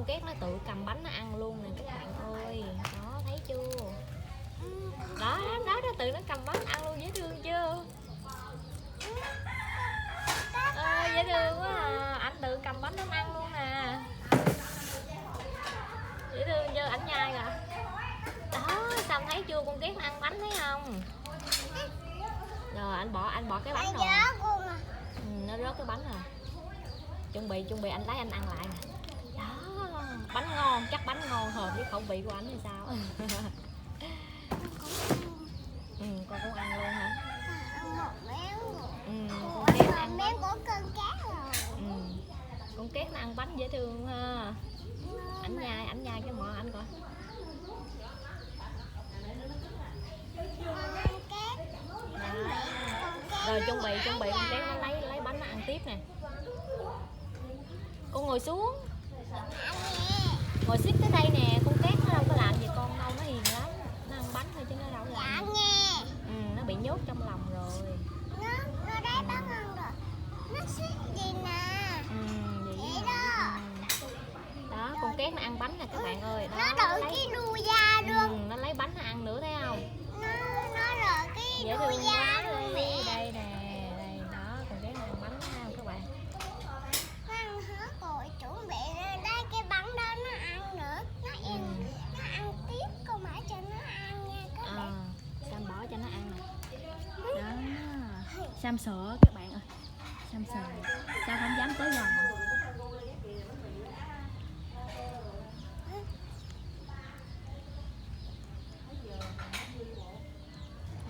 con két nó tự cầm bánh nó ăn luôn nè các bạn ơi. Đó, thấy chưa? Đó, đó, nó tự nó cầm bánh ăn luôn, dễ thương chưa? Dễ thương quá à. Anh tự cầm bánh nó ăn luôn nè. Dễ thương chưa? Ảnh nhai rồi. Đó, Sam thấy chưa? Con két nó ăn bánh thấy không? Rồi anh bỏ cái bánh rồi. Nó rớt cái bánh rồi. Chuẩn bị anh lấy anh ăn lại nè. Đó, bánh ngon, chắc bánh ngon hợp với khẩu vị của anh thì sao? Con cũng ăn luôn hả? Con két nó ăn bánh. Con két nó ăn bánh dễ thương ha. Ảnh nhai cái mỏ ảnh coi. Rồi chuẩn bị con két nó lấy bánh nó ăn tiếp nè. Con ngồi xuống. Ngồi xích tới đây nè, con két nó đâu có làm gì con đâu, nó hiền lắm. Nó ăn bánh thôi chứ nó đâu có làm. Nó bị nhốt trong lòng rồi. Nó đá bánh ăn rồi. Nó xích gì nè. Vậy đó. Đó, con két nó ăn bánh nè các bạn ơi. Đó, nó đợi cái đuôi da luôn. Nó lấy bánh nó ăn nữa thấy không? Nó đợi cái đuôi da luôn mẹ. Đây nè, đây đó, con két nó ăn bánh thấy không các bạn? Nó ăn hết rồi, chuẩn bị ra đây cái bánh đó nó ăn nữa. Nó ăn tiếp, con bỏ cho nó ăn nha các bạn. Sam bỏ cho nó ăn nè. Đó, Sam sợ các bạn ơi. Sam sợ, Sam không dám tới gần.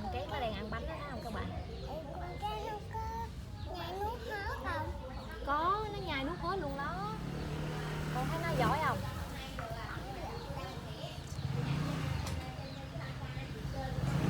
Con két nó đang ăn bánh đó thấy không các bạn? Con cái nó có nhai nuốt hết không? Có, nó nhai nuốt hết luôn đó. Con thấy nó giỏi không?